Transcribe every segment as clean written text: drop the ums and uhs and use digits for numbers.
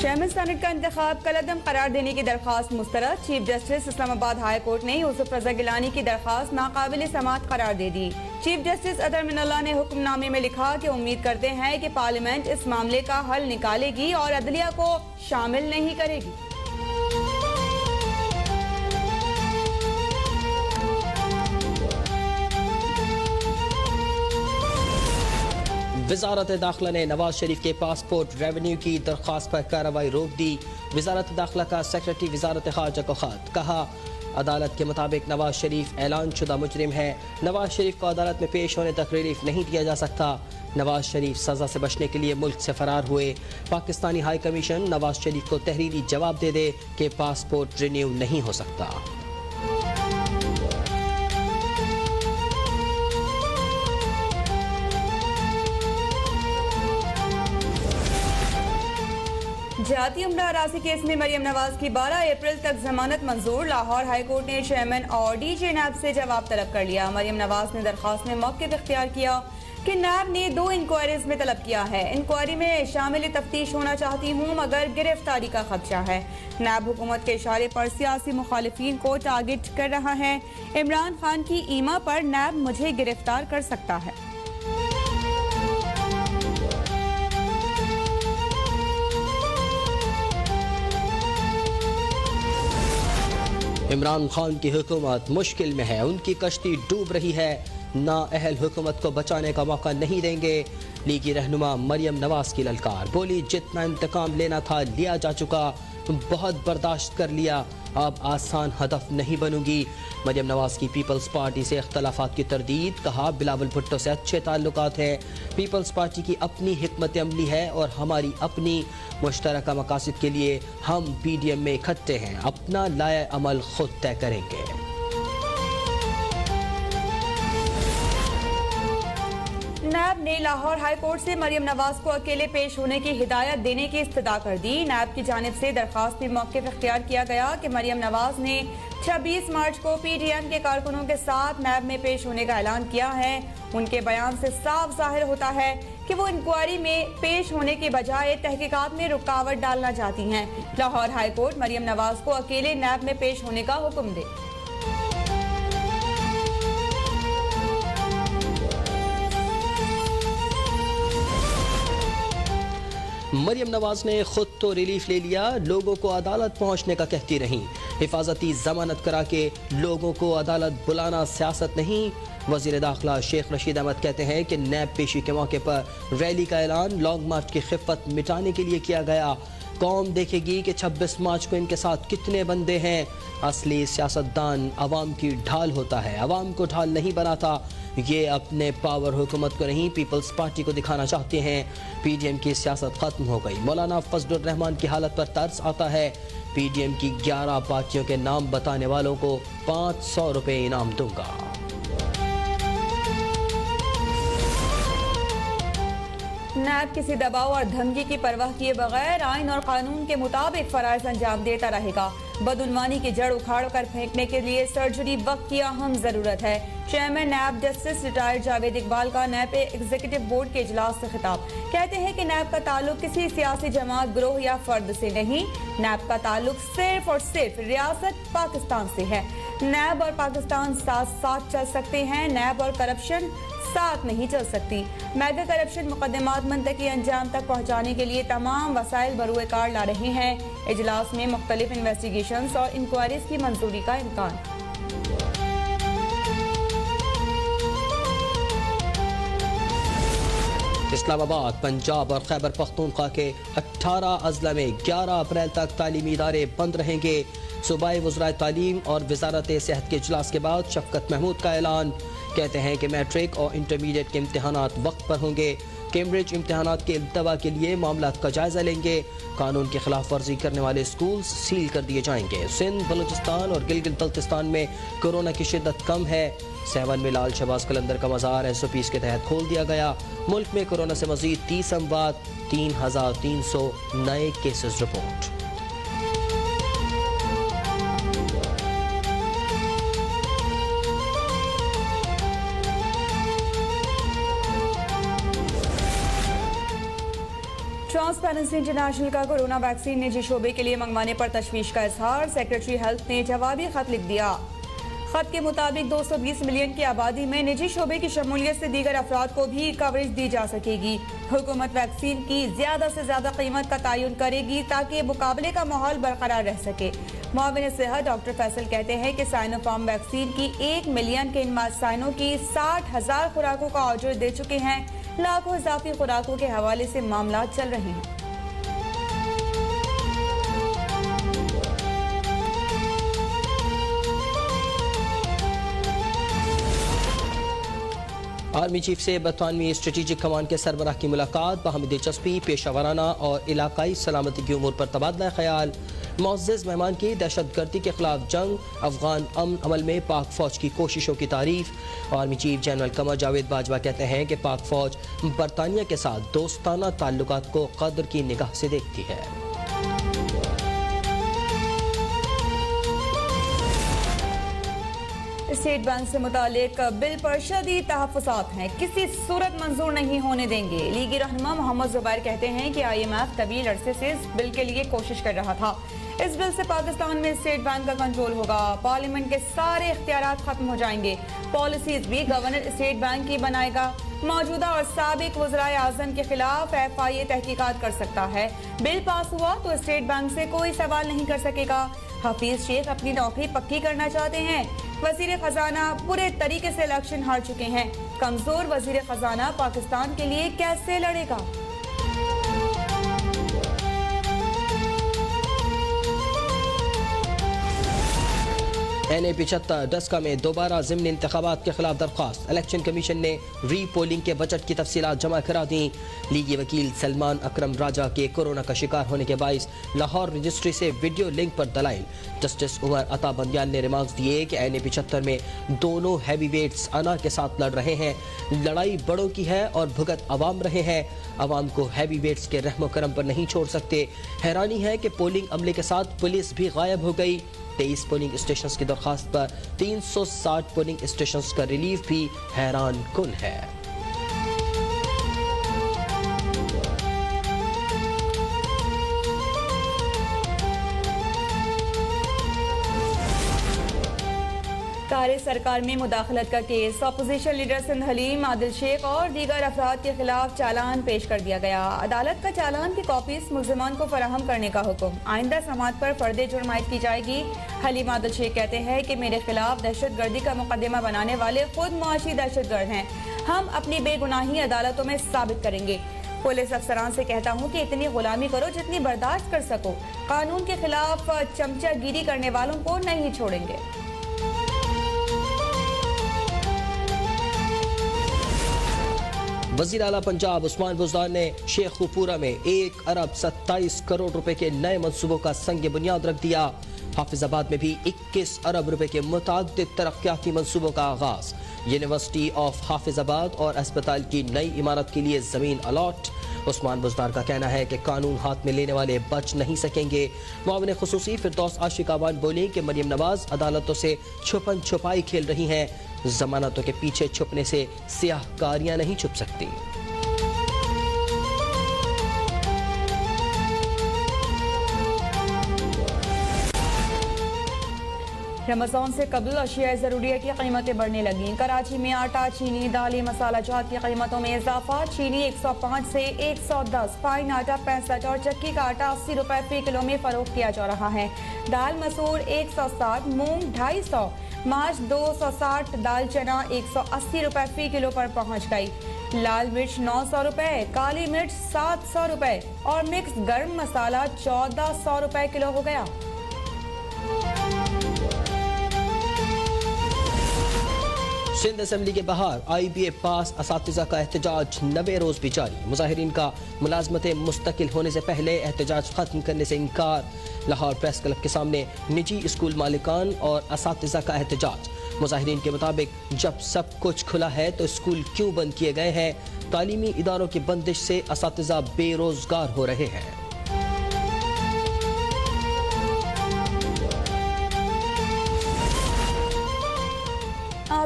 Chairman senate का इंतखाब कलअदम करार देने की दरख्वास्त मुस्तरद। Chief justice Islamabad high court ने यूसुफ रजा गिलानी की दरख्वास्त नाकाबिल समाअत करार दे दी। चीफ जस्टिस अतर मिनल्लाह ने हुक्मनामे में लिखा कि उम्मीद करते हैं कि पार्लियामेंट इस मामले का हल निकालेगी और अदलिया को शामिल नहीं करेगी। वजारत दाखिला ने नवाज शरीफ के पासपोर्ट रेवेन्यू की दरख्वास्त पर कार्रवाई रोक दी। वजारत दाखिला का सेक्रेटरी वजारत खारजा को खत, कहा अदालत के मुताबिक नवाज शरीफ ऐलान शुदा मुजरिम है। नवाज शरीफ को अदालत में पेश होने तक रिलीफ नहीं दिया जा सकता। नवाज शरीफ सजा से बचने के लिए मुल्क से फरार हुए। पाकिस्तानी हाई कमीशन नवाज शरीफ को तहरीरी जवाब दे दे कि पासपोर्ट रिन्यू नहीं हो सकता। जाती उम्रा हरासी केस में मरियम नवाज की 12 अप्रैल तक जमानत मंजूर। लाहौर हाई कोर्ट ने चेयरमैन और डीजी नैब से जवाब तलब कर लिया। मरियम नवाज ने दरख्वास्त में मौक़िफ़ इख्तियार किया कि नैब ने 2 इंक्वायरीज में तलब किया है। इंक्वायरी में शामिल तफ्तीश होना चाहती हूँ मगर गिरफ्तारी का खदशा है। नैब हुकूमत के इशारे पर सियासी मुखालिफिन को टारगेट कर रहा है। इमरान खान की ईमा पर नैब मुझे गिरफ्तार कर सकता है। इमरान खान की हुकूमत मुश्किल में है, उनकी कश्ती डूब रही है, ना अहल हुकूमत को बचाने का मौका नहीं देंगे। लीगी रहनुमा मरियम नवाज की ललकार, बोली जितना इंतकाम लेना था लिया जा चुका, बहुत बर्दाश्त कर लिया, अब आसान हदफ नहीं बनूंगी। मरियम नवाज की पीपल्स पार्टी से इख्तलाफात की तरदीद, कहा बिलावल भुट्टो से अच्छे ताल्लुकात हैं। पीपल्स पार्टी की अपनी हिकमत अमली है और हमारी अपनी मुश्तरका मकासद के लिए हम पीडीएम में इकट्ठे हैं, अपना लाया अमल खुद तय करेंगे। नैब ने लाहौर हाई कोर्ट से मरियम नवाज को अकेले पेश होने की हिदायत देने की इस्तदा कर दी। नैब की जानिब से दरख्वास्त में मौक़िफ़ इख्तियार किया गया कि मरियम नवाज ने 26 मार्च को पीडीएम के कारकुनों के साथ नैब में पेश होने का ऐलान किया है। उनके बयान से साफ जाहिर होता है कि वो इंक्वायरी में पेश होने के बजाय तहकीकात में रुकावट डालना चाहती हैं। लाहौर हाई कोर्ट मरियम नवाज को अकेले नैब में पेश होने का हुक्म दे। मरियम नवाज ने खुद तो रिलीफ ले लिया, लोगों को अदालत पहुंचने का कहती रहीं। हिफाजती जमानत करा के लोगों को अदालत बुलाना सियासत नहीं। वजीर दाखिला शेख रशीद अहमद कहते हैं कि नैब पेशी के मौके पर रैली का ऐलान लॉन्ग मार्च की खिफ़त मिटाने के लिए किया गया। कौम देखेगी कि 26 मार्च को इनके साथ कितने बंदे हैं। असली सियासतदान अवाम की ढाल होता है, अवाम को ढाल नहीं बनाता। ये अपने पावर हुकूमत को नहीं पीपल्स पार्टी को दिखाना चाहते हैं। पीडीएम की सियासत खत्म हो गई। मौलाना फजलुर रहमान की हालत पर तरस आता है। पीडीएम की 11 पार्टियों के नाम बताने वालों को 500 रुपए इनाम दूंगा। नैब किसी दबाव और धमकी की परवाह किए बगैर आइन और कानून के मुताबिक फराइज अंजाम देता रहेगा। बदउनवानी की जड़ उखाड़ कर फेंकने के लिए सर्जरी वक्त की अहम जरूरत है। Chairman NAB justice retired Javed Iqbal का नैब एग्जीक्यूटिव बोर्ड के इजलास से खिताब, कहते हैं कि नैब का ताल्लुक किसी सियासी जमात, ग्रोह या फर्द से नहीं। नैब का ताल्लुक सिर्फ और सिर्फ रियासत पाकिस्तान से है। नैब और पाकिस्तान साथ साथ चल सकते हैं, नैब और करप्शन साथ नहीं चल सकती। मेगा करप्शन मुकदमात मंतकी अंजाम तक पहुँचाने के लिए तमाम वसाइल बरूए कार ला रहे हैं। इजलास में मुख्तलिफ इन्वेस्टिगेशंस और इंक्वायरीज की मंजूरी का इम्कान। इस्लामाबाद, पंजाब और खैबर पख्तूनख्वा के 18 अजला में 11 अप्रैल तक तालीमी इदारे बंद रहेंगे। सूबाई वज़राए तालीम और वजारत सेहत के इजलास के बाद शफकत महमूद का ऐलान, कहते हैं कि मैट्रिक और इंटरमीडिएट के इम्तहानात वक्त पर होंगे। कैम्ब्रिज इम्तहानात के इल्तवा के लिए मामलात का जायजा लेंगे। कानून की खिलाफ वर्जी करने वाले स्कूल सील कर दिए जाएंगे। सिंध, बलूचिस्तान और गिलगित बल्तिस्तान में कोरोना की शिद्दत कम है। 7 में लाल शहबाज कलंदर का मज़ार SOPs के तहत खोल दिया गया। मुल्क में कोरोना से मजीद 30 अमवात, 3300 नए केसेस रिपोर्ट। ट्रांसपेरेंसी इंटरनेशनल का कोरोना वैक्सीन निजी शोबे के लिए मंगवाने पर तशवीश का इजहार। सेक्रेटरी हेल्थ ने जवाबी खत लिख दिया। खत के मुताबिक 220 मिलियन की आबादी में निजी शोबे की शमूलियत से दीगर अफराद को भी कवरेज दी जा सकेगी। हुकूमत वैक्सीन की ज्यादा से ज्यादा कीमत का तयन करेगी ताकि मुकाबले का माहौल बरकरार रह सके। मुआविन सेहत डॉक्टर फैसल कहते हैं कि साइनोफार्म वैक्सीन की 1 मिलियन के साइनों की 60,000 खुराकों का ऑर्डर दे चुके हैं। लाखों इजाफी खुराकों के हवाले से मामला चल रहे हैं। आर्मी चीफ से 92वीं स्ट्रेटेजिक कमान के सरबराह की मुलाकात। बाहमी दिलचस्पी, पेशा वराना और इलाकाई सलामती की उमूर पर तबादला ख्याल। मुअज़्ज़ज़ मेहमान की दहशतगर्दी के खिलाफ जंग, अफगान अमन अमल में पाक फौज की कोशिशों की तारीफ। Army chief general Qamar Javed Bajwa कहते हैं कि पाक फौज बरतानिया के साथ दोस्ताना ताल्लुकात को कदर की निगाह से देखती है। स्टेट बैंक से मुतालिक बिल पर शदीद तहफ़्फ़ुज़ात हैं, किसी सूरत मंजूर नहीं होने देंगे। लीगी रहनुमा मोहम्मद जुबैर कहते हैं कि IMF तवील अरसे से इस बिल के लिए कोशिश कर रहा था। इस बिल से पाकिस्तान में स्टेट बैंक का कंट्रोल होगा, पार्लियामेंट के सारे इख्तियारात खत्म हो जाएंगे, पॉलिसीज भी गवर्नर स्टेट बैंक की बनाएगा। मौजूदा और साबिक वज़राए आज़म के खिलाफ FIA तहकीकात कर सकता है। बिल पास हुआ तो स्टेट बैंक से कोई सवाल नहीं कर सकेगा। हफीज शेख अपनी नौकरी पक्की करना चाहते हैं। वजीर खजाना पूरे तरीके से इलेक्शन हार चुके हैं। कमजोर वजीर खजाना पाकिस्तान के लिए कैसे लड़ेगा? NA-75 डस्का में दोबारा ज़िमनी इंतखाबात के खिलाफ दरख्वास्त। इलेक्शन कमीशन ने री पोलिंग के बजट की तफसीलात जमा करा दी। लीगी वकील सलमान अकरम राजा के कोरोना का शिकार होने के बाइस लाहौर रजिस्ट्री से वीडियो लिंक पर दलाइल। जस्टिस उमर अता बंदियाल ने रिमार्क्स दिए कि NA-75 में दोनों हैवी वेट्स अना के साथ लड़ रहे हैं। लड़ाई बड़ों की है और भुगत अवाम रहे हैं। अवाम को हैवी वेट्स के रहमो करम पर नहीं छोड़ सकते। हैरानी है कि पोलिंग अमले के साथ पुलिस भी गायब हो गई। 23 पोलिंग स्टेशन की दरखास्त पर 360 पोलिंग स्टेशन का रिलीफ भी हैरान कुन है। तारे सरकार में मुदाखलत का केस। अपोजिशन लीडर सिंध हलीम, आदिल शेख और दीगर अफराद के खिलाफ चालान पेश कर दिया गया। अदालत का चालान की कॉपीज मुल्जिमान को फराहम करने का हुक्म। आइंदा समात पर फर्दे जुर्म आयद की जाएगी। हलीम आदिल शेख कहते हैं कि मेरे खिलाफ दहशत गर्दी का मुकदमा बनाने वाले खुद मुआशी दहशतगर्द हैं। हम अपनी बेगुनाही अदालतों में साबित करेंगे। पुलिस अफसरान से कहता हूँ कि इतनी गुलामी करो जितनी बर्दाश्त कर सको। कानून के खिलाफ चमचागिरी करने वालों को नहीं छोड़ेंगे। वज़ीर आला पंजाब उस्मान बुज़दार ने शेखुपुरा में 1 अरब 27 करोड़ रुपए के नए मंसूबों का संग बुनियाद रख दिया। हाफिजाबाद में भी 21 अरब रुपए के मुताद्दिद तरक्याती मंसूबों का आगाज। यूनिवर्सिटी ऑफ हाफिजाबाद और अस्पताल की नई इमारत के लिए जमीन अलॉट। उस्मान बुज़दार का कहना है कि कानून हाथ में लेने वाले बच नहीं सकेंगे। मुआविन खुसूसी फिरदौस आशिक आवान बोली कि मरियम नवाज अदालतों से छुपन छुपाई खेल रही हैं। जमानतों के पीछे छुपने से सियाहकारियां नहीं छुप सकती। रमजान से कबल अशिया ज़रूरियत की कीमतें बढ़ने लगी। कराची में आटा, चीनी, दालें, मसाला जात की कीमतों में इजाफा। चीनी 105 से 110, फाइन आटा 65 और चक्की का आटा 80 रुपए फी किलो में फरोख्त किया जा रहा है। दाल मसूर 160, मूंग 250, माश 260, दाल चना 180 रुपए फी किलो पर पहुँच गई। लाल मिर्च 900 रुपए, काली मिर्च 700 रुपए और मिक्स गर्म मसाला 1400 रुपए किलो हो गया। सिंध असेंबली के बाहर IBA पास असातिज़ा का एहतजाज 90 रोज भी जारी। मुजाहिरीन का मुलाजमतें मुस्तकिल होने से पहले एहतजाज खत्म करने से इनकार। लाहौर प्रेस क्लब के सामने निजी स्कूल मालिकान और असातिज़ा का एहतजाज। मुजाहिरीन के मुताबिक जब सब कुछ खुला है तो स्कूल क्यों बंद किए गए हैं? तालीमी इदारों की बंदिश से असातिज़ा बेरोजगार हो रहे हैं।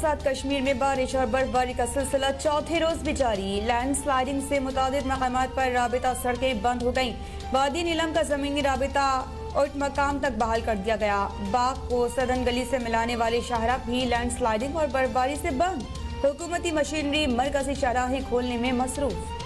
साथ कश्मीर में बारिश और बर्फबारी का सिलसिला चौथे रोज भी जारी। लैंड स्लाइडिंग से मुतादिद मकामात पर राबिता सड़कें बंद हो गईं। वादी नीलम का जमीनी राबिता उट मकाम तक बहाल कर दिया गया। बाग को सदन गली से मिलाने वाले शाहरा भी लैंड स्लाइडिंग और बर्फबारी से बंद। हुकूमती मशीनरी मरकजी शाहराहें खोलने में मसरूफ।